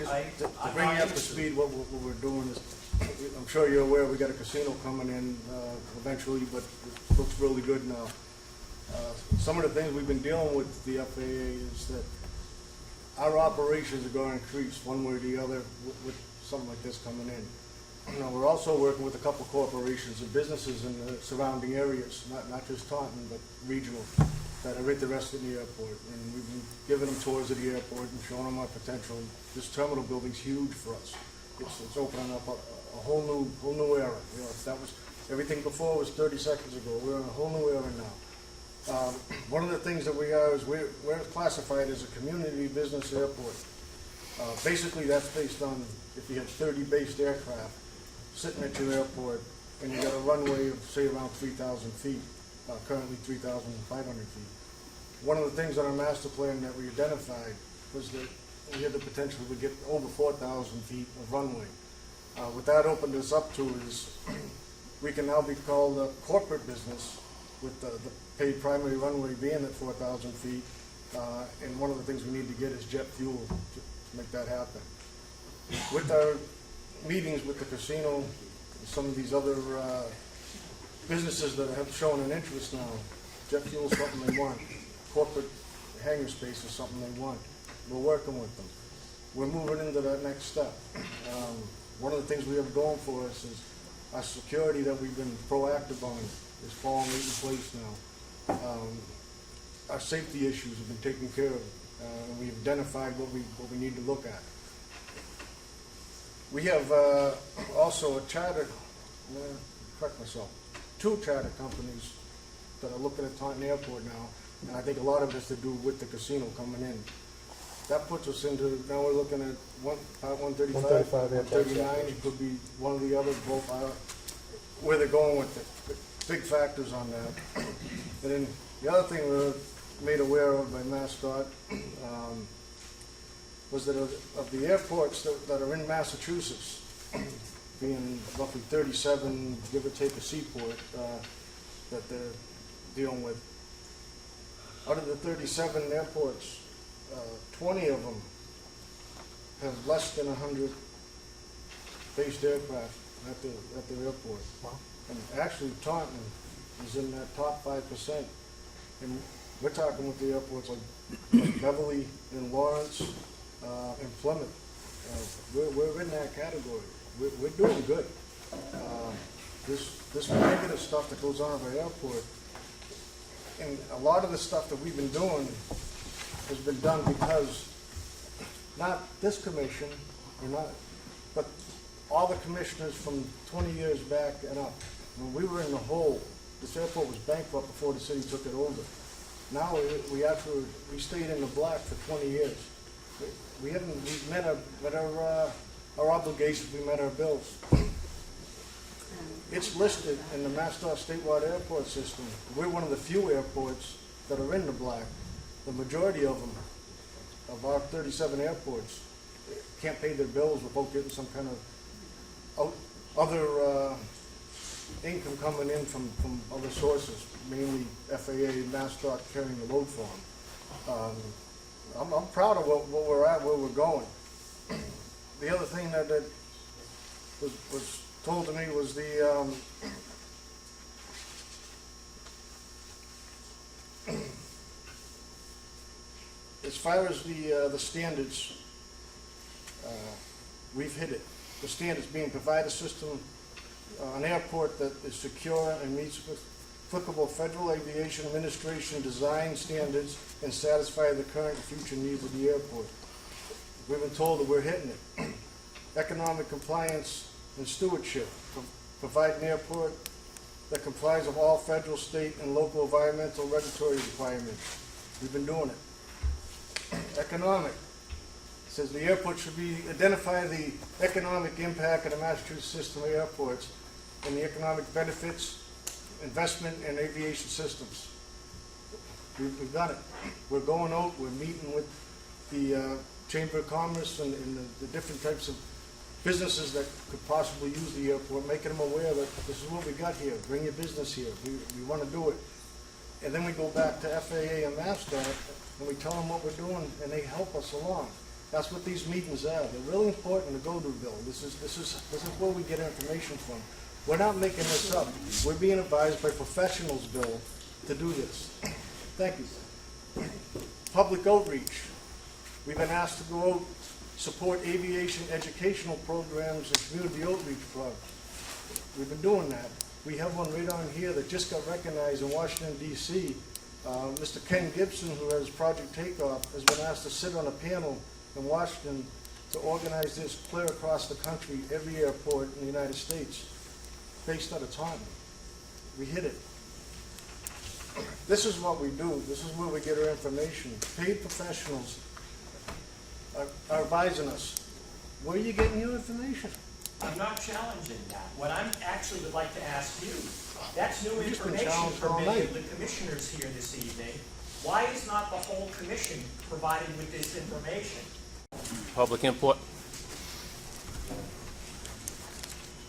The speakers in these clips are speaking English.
to bring you up to speed, what we're doing is, I'm sure you're aware, we got a casino coming in eventually, but it looks really good now. Some of the things we've been dealing with the FAA is that our operations are going to increase one way or the other with something like this coming in. Now, we're also working with a couple corporations and businesses in the surrounding areas, not just Taunton, but regional, that are interested in the airport. And we've been giving them tours of the airport and showing them our potential. This terminal building's huge for us. It's opening up a whole new era. You know, that was, everything before was 30 seconds ago. We're in a whole new era now. One of the things that we are is we're classified as a community business airport. Basically, that's based on if you had 30 based aircraft sitting at your airport and you got a runway of, say, around 3,000 feet, currently 3,500 feet. One of the things on our master plan that we identified was that we had the potential to get over 4,000 feet of runway. What that opened us up to is we can now be called a corporate business with the paid primary runway being at 4,000 feet. And one of the things we need to get is jet fuel to make that happen. With our meetings with the casino and some of these other businesses that have shown an interest now, jet fuel is something they want. Corporate hangar space is something they want. We're working with them. We're moving into that next step. One of the things we have going for us is our security that we've been proactive on is falling into place now. Our safety issues have been taken care of, and we've identified what we need to look at. We have also a charter, correct myself, 2 charter companies that are looking at Taunton Airport now, and I think a lot of it has to do with the casino coming in. That puts us into, now we're looking at Part 135, 139, it could be one or the other, both are where they're going with it. Big factors on that. And then the other thing we were made aware of by MassDOT was that of the airports that are in Massachusetts, being roughly 37, give or take a seaport, that they're dealing with, out of the 37 airports, 20 of them have less than 100 based aircraft at their airport. Wow. And actually Taunton is in that top 5%. And we're talking with the airports like Beverly and Lawrence and Plymouth. We're in that category. We're doing good. This negative stuff that goes on at our airport, and a lot of the stuff that we've been doing has been done because not this commission, but all the commissioners from 20 years back and up. When we were in the hole, this airport was bankrupt before the city took it over. Now we stayed in the black for 20 years. We've met our obligations, we met our bills. It's listed in the MassDOT statewide airport system. We're one of the few airports that are in the black. The majority of them, of our 37 airports, can't pay their bills without getting some kind of other income coming in from other sources, mainly FAA and MassDOT carrying the load for them. I'm proud of what we're at, where we're going. The other thing that was told to me was the as far as the standards, we've hit it. The standards being provide a system, an airport that is secure and meets with applicable Federal Aviation Administration design standards and satisfy the current and future needs of the airport. We've been told that we're hitting it. Economic compliance and stewardship. Provide an airport that complies with all federal, state, and local environmental regulatory requirements. We've been doing it. Economic. It says the airport should identify the economic impact of the Massachusetts system of airports and the economic benefits, investment, and aviation systems. We've done it. We're going out, we're meeting with the Chamber of Commerce and the different types of businesses that could possibly use the airport, making them aware that this is what we got here, bring your business here, we want to do it. And then we go back to FAA and MassDOT and we tell them what we're doing and they help us along. That's what these meetings are. They're really important to go to, Bill. This is where we get information from. We're not making this up. We're being advised by professionals, Bill, to do this. Thank you. Public outreach. We've been asked to go out, support aviation educational programs and community outreach programs. We've been doing that. We have one right on here that just got recognized in Washington, D.C. Mr. Ken Gibson, who has Project Takeoff, has been asked to sit on a panel in Washington to organize this clear across the country, every airport in the United States, based out of Taunton. We hit it. This is what we do. This is where we get our information. Paid professionals are advising us. Where are you getting your information? I'm not challenging that. What I'm actually would like to ask you, that's new You've just been information challenged for all many night. of the commissioners here this evening. Why is not the whole commission provided with this information? Public input.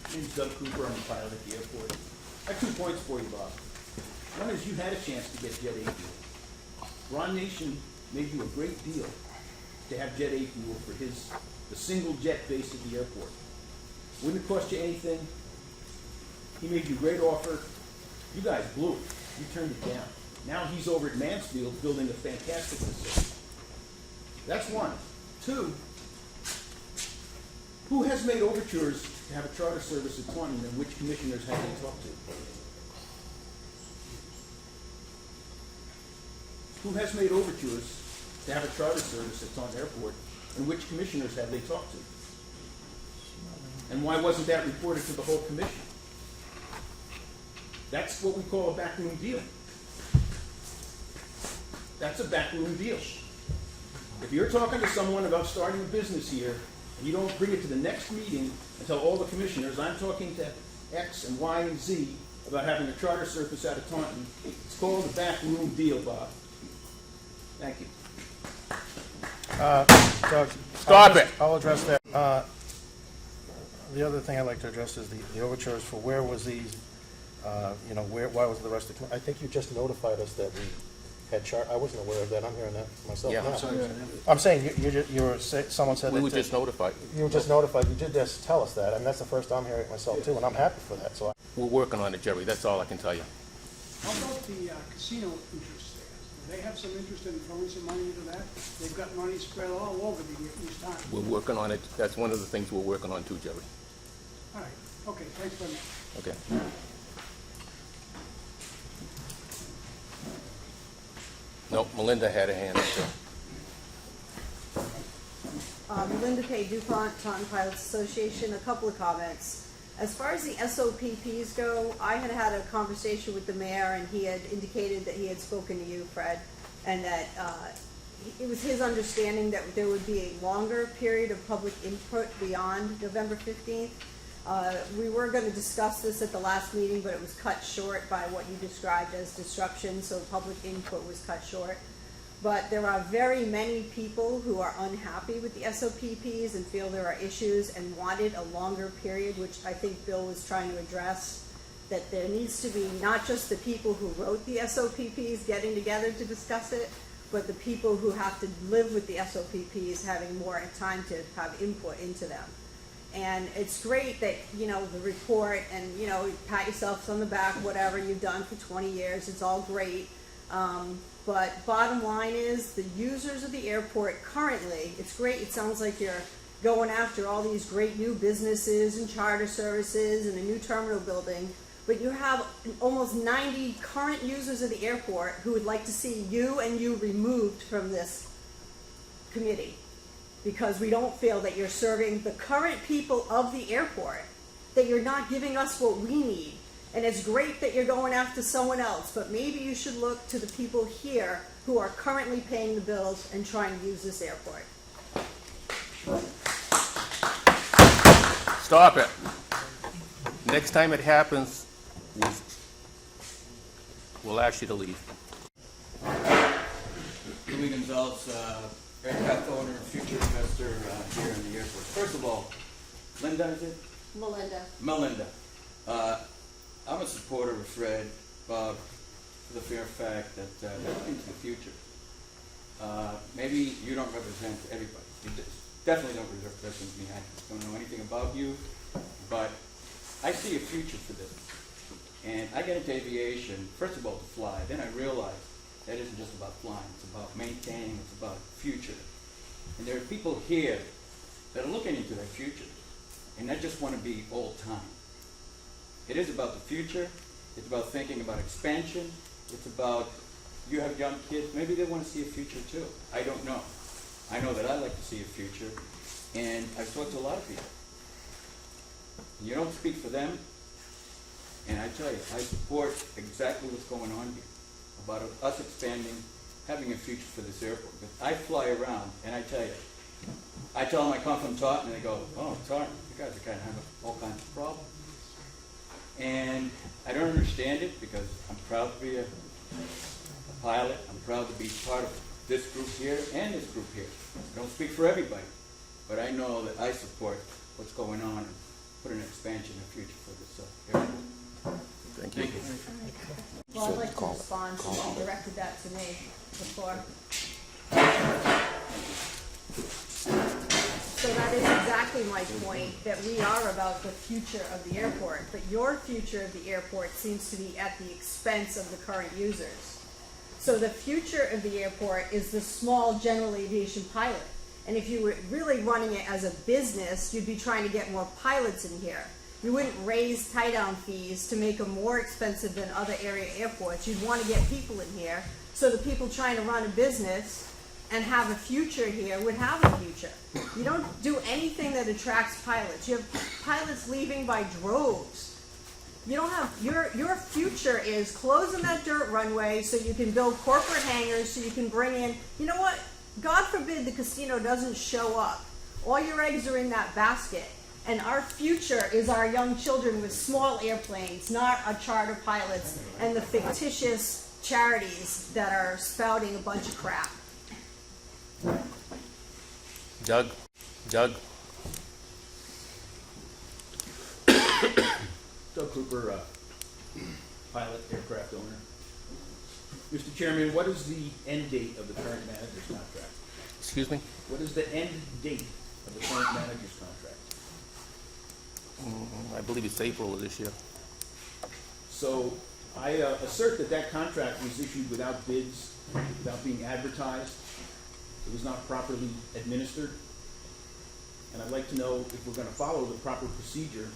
My name's Doug Cooper. I'm a pilot at the airport. I have 2 points for you, Bob. One is you had a chance to get Jet A fuel. Ron Nation made you a great deal to have Jet A fuel for the single jet base at the airport. Wouldn't cost you anything. He made you a great offer. You guys blew it. You turned it down. Now he's over at Mansfield building a fantastic facility. That's one. 2, who has made overtures to have a charter service at Taunton, and which commissioners have they talked to? Who has made overtures to have a charter service at Taunton Airport, and which commissioners have they talked to? And why wasn't that reported to the whole commission? That's what we call a backroom deal. That's a backroom deal. If you're talking to someone about starting a business here, and you don't bring it to the next meeting and tell all the commissioners, I'm talking to X and Y and Z about having a charter service out of Taunton, it's called a backroom deal, Bob. Thank you. Doug, Stop it. I'll address that. The other thing I'd like to address is the overtures for where was these, why was the rest of the, I think you just notified us that we had I wasn't aware of that. I'm hearing that myself Yeah. now. I'm sorry. I'm saying, someone said that. We were just notified. You were just notified. You did just tell us that, and that's the first I'm hearing it myself too, and I'm happy for that, so. We're working on it, Jerry. That's all I can tell you. How about the casino interest there? Do they have some interest in throwing some money into that? They've got money spread all over the East Time. We're working on it. That's one of the things we're working on too, Jerry. All right, okay, thanks very much. Okay. No, Melinda had a hand up there. Melinda K. DuPont, Taunton Pilots Association. A couple of comments. As far as the SOPPs go, I had a conversation with the mayor, and he had indicated that he had spoken to you, Fred, and that it was his understanding that there would be a longer period of public input beyond November 15th. We were going to discuss this at the last meeting, but it was cut short by what you described as disruption, so public input was cut short. But there are very many people who are unhappy with the SOPPs and feel there are issues and wanted a longer period, which I think Bill was trying to address, that there needs to be not just the people who wrote the SOPPs getting together to discuss it, but the people who have to live with the SOPPs having more time to have input into them. And it's great that, the report and, pat yourselves on the back, whatever you've done for 20 years, it's all great. But bottom line is the users of the airport currently, it's great, it sounds like you're going after all these great new businesses and charter services and a new terminal building, but you have almost 90 current users of the airport who would like to see you removed from this committee, because we don't feel that you're serving the current people of the airport, that you're not giving us what we need. And it's great that you're going after someone else, but maybe you should look to the people here who are currently paying the bills and trying to use this airport. Stop it. Next time it happens, we'll ask you to leave. Louis Gonzalez, aircraft owner, future investor here in the airport. First of all, Linda, is it? Melinda. I'm a supporter of Fred, Bob, for the fair fact that looking to the future. Maybe you don't represent everybody. definitely don't represent me. I don't know anything about you, but I see a future for this. And I get into aviation, first of all, to fly. Then I realized that isn't just about flying. It's about maintaining. It's about future. And there are people here that are looking into their future and not just want to be old time. It is about the future. It's about thinking about expansion. It's about, you have young kids, maybe they want to see a future too. I don't know. I know that I like to see a future, and I've talked to a lot of people. You don't speak for them, and I tell you, I support exactly what's going on here, about us expanding, having a future for this airport. But I fly around, and I tell you, I tell them I come from Taunton, and they go, oh, Taunton, you guys are kind of having all kinds of problems. And I don't understand it, because I'm proud to be a pilot. I'm proud to be part of this group here and this group here. I don't speak for everybody, but I know that I support what's going on and put an expansion and future for this airport. Thank you. Well, I'd like to respond since you directed that to me before. So that is exactly my point, that we are about the future of the airport, but your future of the airport seems to be at the expense of the current users. So the future of the airport is the small general aviation pilot. And if you were really running it as a business, you'd be trying to get more pilots in here. You wouldn't raise tie-down fees to make them more expensive than other area airports. You'd want to get people in here, so the people trying to run a business and have a future here would have a future. You don't do anything that attracts pilots. You have pilots leaving by droves. You don't have, your future is closing that dirt runway so you can build corporate hangars, so you can bring in, you know what? God forbid the casino doesn't show up. All your eggs are in that basket. And our future is our young children with small airplanes, not our charter pilots and the fictitious charities that are spouting a bunch of crap. Doug? Doug Cooper, pilot, aircraft owner. Mr. Chairman, what is the end date of the current manager's contract? Excuse me? What is the end date of the current manager's contract? I believe it's April of this year. So I assert that that contract was issued without bids, without being advertised. It was not properly administered. And I'd like to know if we're going to follow the proper procedure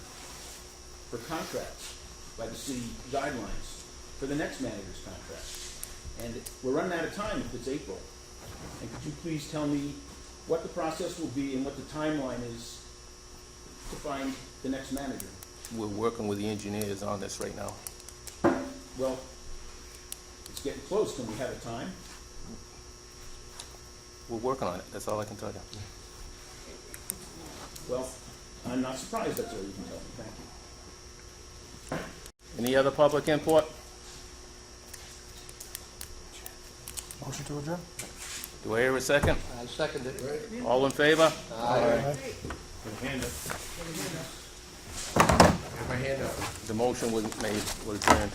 for contracts by the city guidelines for the next manager's contract. And we're running out of time if it's April. And could you please tell me what the process will be and what the timeline is to find the next manager? We're working with the engineers on this right now. Well, it's getting close. Can we have a time? We're working on it. That's all I can tell you. Well, I'm not surprised that's all you can tell me. Thank you. Any other public input? Motion to adjourn? Do I hear a second? I second it. All in favor? Aye. My hand up. The motion was made, was adjourned.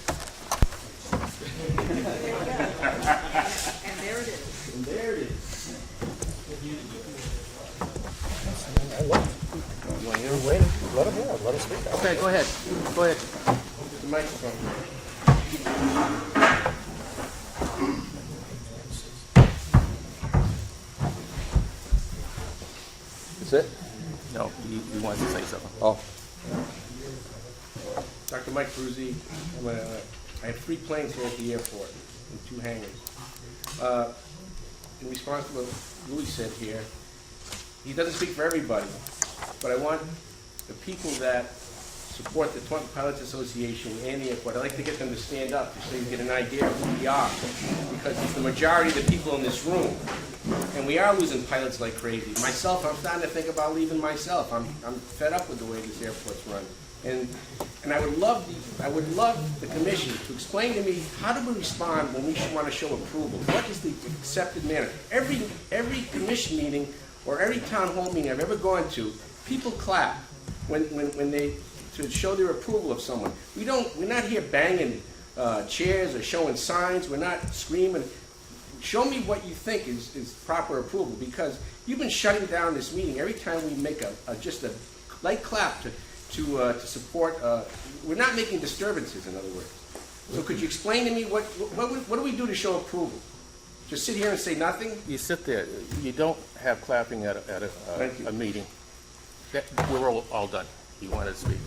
And there it is. And there it is. I love it. You want to hear You're it? waiting. Let him hear it. Let him speak. Okay, go ahead. Go ahead. The microphone. That's it? No, he wants to say something. Oh. Dr. Mike Bruzzi, I have 3 planes here at the airport and 2 hangars. In response to what Louis said here, he doesn't speak for everybody, but I want the people that support the Taunton Pilots Association and the airport, I'd like to get them to stand up so you get an idea of who we are, because it's the majority of the people in this room. And we are losing pilots like crazy. Myself, I'm starting to think about leaving myself. I'm fed up with the way this airport's run. And I would love the commission to explain to me, how do we respond when we want to show approval? What is the accepted manner? Every commission meeting or every town hall meeting I've ever gone to, people clap when they to show their approval of someone. We're not here banging chairs or showing signs. We're not screaming. show me what you think is proper approval, because you've been shutting down this meeting every time we make just a light clap to support, we're not making disturbances, in other words. So could you explain to me what do we do to show approval? Just sit here and say nothing? You sit there, you don't have clapping at Thank you. a meeting. We're all done. You wanted to speak.